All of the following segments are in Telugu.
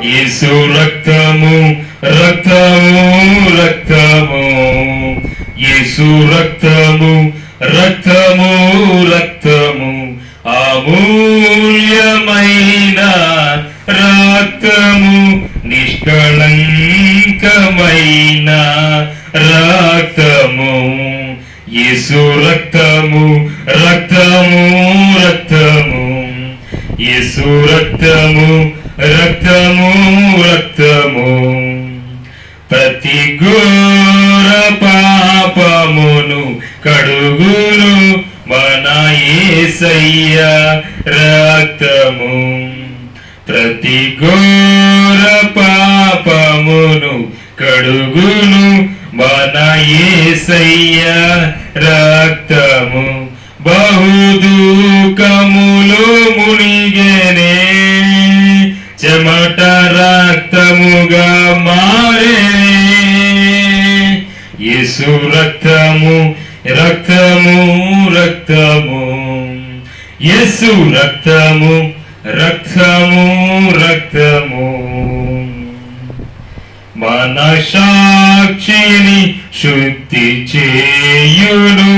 యేసు రక్తము రక్తము రక్తము, యేసు రక్తము రక్తము రక్తము, అమూల్యమైన రక్తము, నిష్కళంకమైన రక్తము, యేసు రక్తము రక్తము రక్తము, యేసు రక్తము రక్తము రక్తము, ప్రతి ఘోర పాపమును కడుగును మన యేసయ్య రక్తము, ప్రతి ఘోర పాపమును కడుగును మన యేసయ్య రక్తము, బహుదుఃఖములో మునిగెనే చెమట రక్తముగా మారెనే, యేసు రక్తము రక్తము రక్తము, యేసు రక్తము రక్తము రక్తము, మన సాక్షిని శుద్ధి చేయును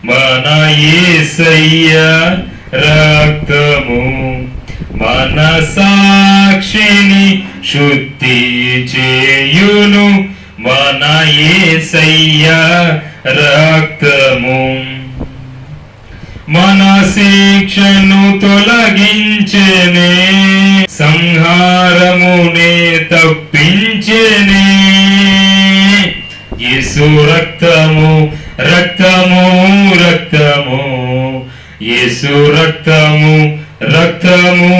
మన యేసయ్య రక్తము, మన సాక్షిని శుద్ధి చేయును మన యేసయ్య రక్తము, మన శిక్షను తొలగించెనే, సంహారమునే తప్పించెనే, యేసు రక్తము రక్తము రక్తము, యేసు రక్తము రక్తము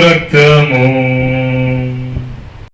రక్తము.